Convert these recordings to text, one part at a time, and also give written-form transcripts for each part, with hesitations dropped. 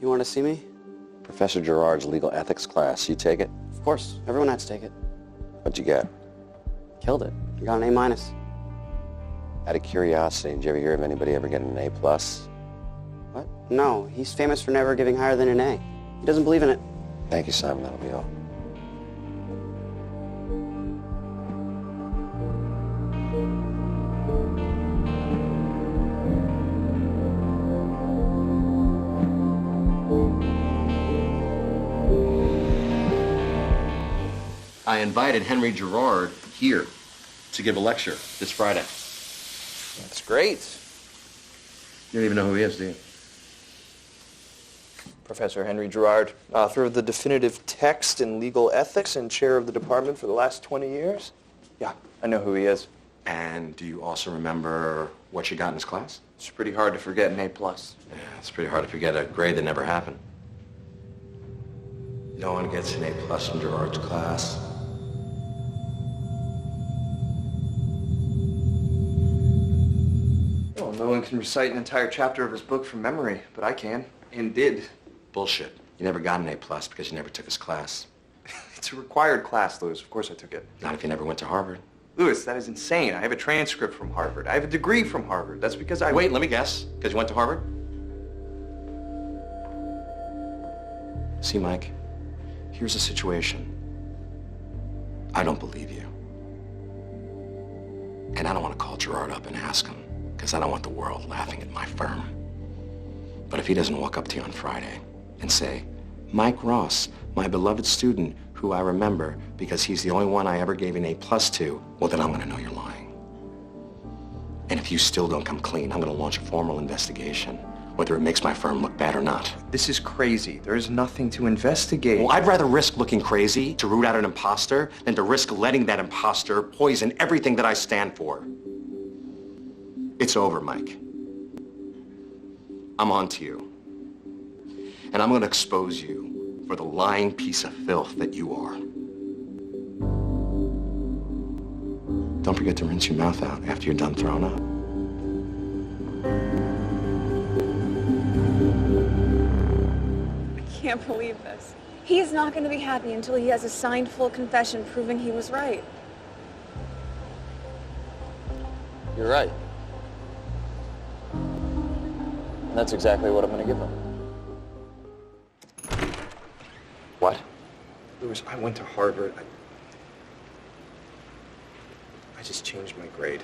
You want to see me? Professor Gerard's legal ethics class. You take it? Of course. Everyone had to take it. What'd you get? Killed it. I got an A-. Out of curiosity, did you ever hear of anybody ever getting an A+? What? No. He's famous for never giving higher than an A. He doesn't believe in it. Thank you, Simon. That'll be all. I invited Henry Gerard here to give a lecture this Friday. That's great. You don't even know who he is, do you? Professor Henry Gerard, author of the definitive text in legal ethics and chair of the department for the last 20 years. Yeah, I know who he is. And do you also remember what you got in his class? It's pretty hard to forget an A+. Yeah, it's pretty hard to forget a grade that never happened. No one gets an A+ from Gerard's class. Well, no one can recite an entire chapter of his book from memory, but I can, and did. Bullshit. You never got an A+ because you never took his class. It's a required class, Louis. Of course I took it. Not if you never went to Harvard. Louis, that is insane. I have a transcript from Harvard. I have a degree from Harvard. That's because I... Wait, let me guess. Because you went to Harvard? See, Mike, here's the situation. I don't believe you. And I don't want to call Gerard up and ask him, because I don't want the world laughing at my firm. But if he doesn't walk up to you on Friday and say, Mike Ross, my beloved student who I remember because he's the only one I ever gave an A+ to, well, then I'm going to know you're lying. And if you still don't come clean, I'm going to launch a formal investigation, whether it makes my firm look bad or not. This is crazy. There is nothing to investigate. Well, I'd rather risk looking crazy to root out an imposter than to risk letting that imposter poison everything that I stand for. It's over, Mike. I'm on to you. And I'm going to expose you for the lying piece of filth that you are. Don't forget to rinse your mouth out after you're done throwing up. I can't believe this. He's not going to be happy until he has a signed full confession proving he was right. You're right. And that's exactly what I'm going to give him. What? Louis, I went to Harvard. I just changed my grade.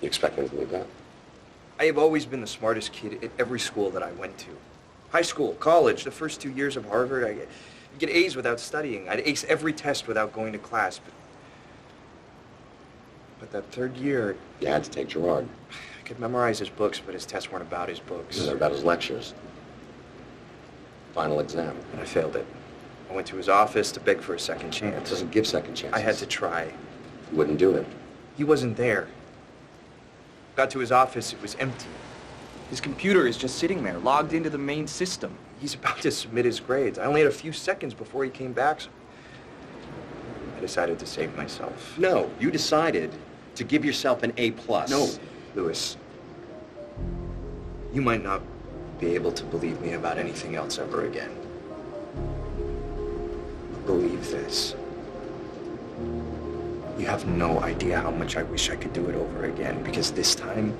You expect me to believe that? I have always been the smartest kid at every school that I went to. High school, college, the first 2 years of Harvard, I'd get A's without studying. I'd ace every test without going to class. But that third year... You had to take Gerard. I could memorize his books, but his tests weren't about his books. They're about his lectures. Final exam. And I failed it. I went to his office to beg for a second chance. It doesn't give second chances. I had to try. You wouldn't do it. He wasn't there. Got to his office, it was empty. His computer is just sitting there, logged into the main system. He's about to submit his grades. I only had a few seconds before he came back, so I decided to save myself. No, you decided to give yourself an A+. No, Louis. You might not be able to believe me about anything else ever again. Believe this. You have no idea how much I wish I could do it over again, because this time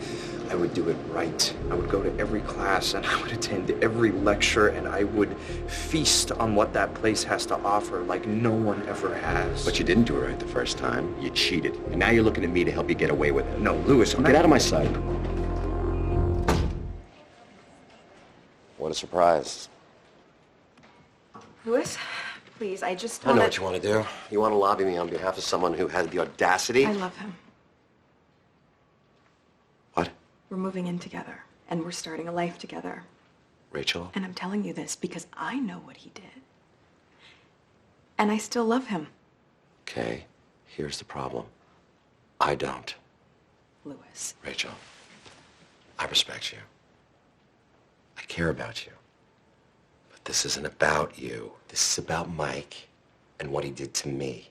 I would do it right. I would go to every class and I would attend every lecture and I would feast on what that place has to offer like no one ever has. But you didn't do it right the first time. You cheated. And now you're looking at me to help you get away with it. No, Louis, Get out of my sight. What a surprise. Louis, please, I just I want know what you want to do. You want to lobby me on behalf of someone who had the audacity? I love him. What? We're moving in together, and we're starting a life together. Rachel? And I'm telling you this because I know what he did. And I still love him. Okay, here's the problem. I don't. Louis. Rachel, I respect you. I care about you. But this isn't about you. This is about Mike and what he did to me.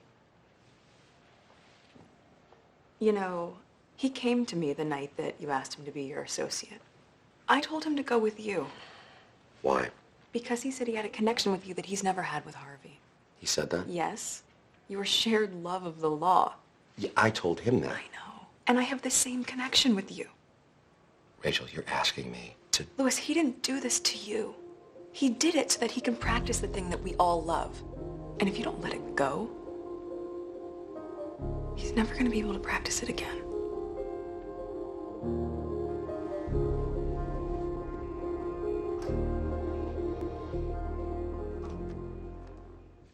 You know, he came to me the night that you asked him to be your associate. I told him to go with you. Why? Because he said he had a connection with you that he's never had with Harvey. He said that? Yes. Your shared love of the law. Yeah, I told him that. I know. And I have the same connection with you. Rachel, you're asking me to... Louis, he didn't do this to you. He did it so that he can practice the thing that we all love. And if you don't let it go, he's never going to be able to practice it again.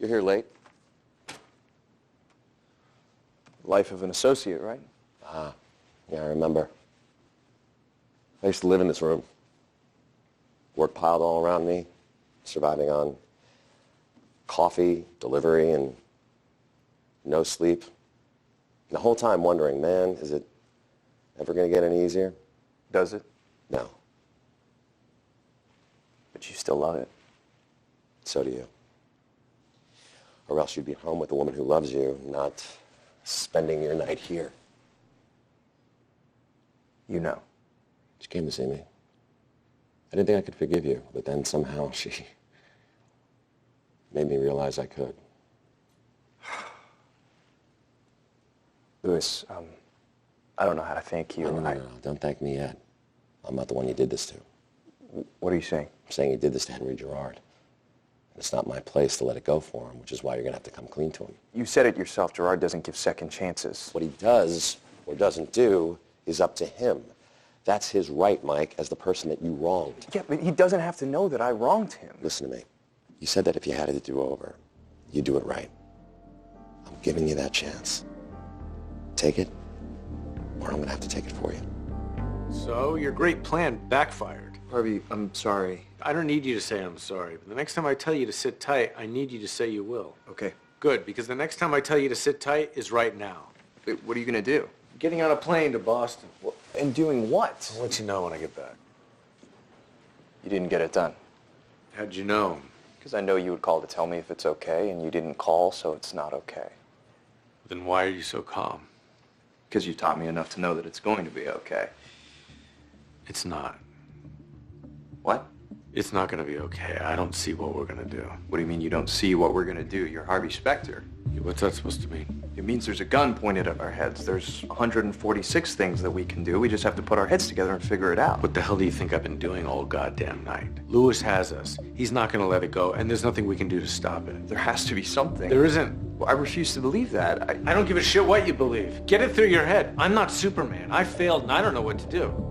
You're here late. Life of an associate, right? Yeah, I remember. I used to live in this room. Work piled all around me, surviving on coffee, delivery, and no sleep. The whole time wondering, man, is it ever going to get any easier? Does it? No. But you still love it. So do you. Or else you'd be home with a woman who loves you, not spending your night here. You know. She came to see me. I didn't think I could forgive you, but then somehow she made me realize I could. Louis, I don't know how to thank you. No, don't thank me yet. I'm not the one you did this to. What are you saying? I'm saying you did this to Henry Gerard. And it's not my place to let it go for him, which is why you're going to have to come clean to him. You said it yourself. Gerard doesn't give second chances. What he does or doesn't do is up to him. That's his right, Mike, as the person that you wronged. Yeah, but he doesn't have to know that I wronged him. Listen to me. You said that if you had it to do over, you'd do it right. I'm giving you that chance. Take it, or I'm going to have to take it for you. So, your great plan backfired. Harvey, I'm sorry. I don't need you to say I'm sorry, but the next time I tell you to sit tight, I need you to say you will. Okay. Good, because the next time I tell you to sit tight is right now. Wait, what are you going to do? Getting on a plane to Boston. And doing what? I'll let you know when I get back. You didn't get it done. How'd you know? Because I know you would call to tell me if it's okay, and you didn't call, so it's not okay. Then why are you so calm? Because you taught me enough to know that it's going to be okay. It's not. What? It's not going to be okay. I don't see what we're going to do. What do you mean you don't see what we're going to do? You're Harvey Specter. What's that supposed to mean? It means there's a gun pointed at our heads. There's 146 things that we can do. We just have to put our heads together and figure it out. What the hell do you think I've been doing all goddamn night? Louis has us. He's not going to let it go, and there's nothing we can do to stop it. There has to be something. There isn't. Well, I refuse to believe that. I don't give a shit what you believe. Get it through your head. I'm not Superman. I failed, and I don't know what to do.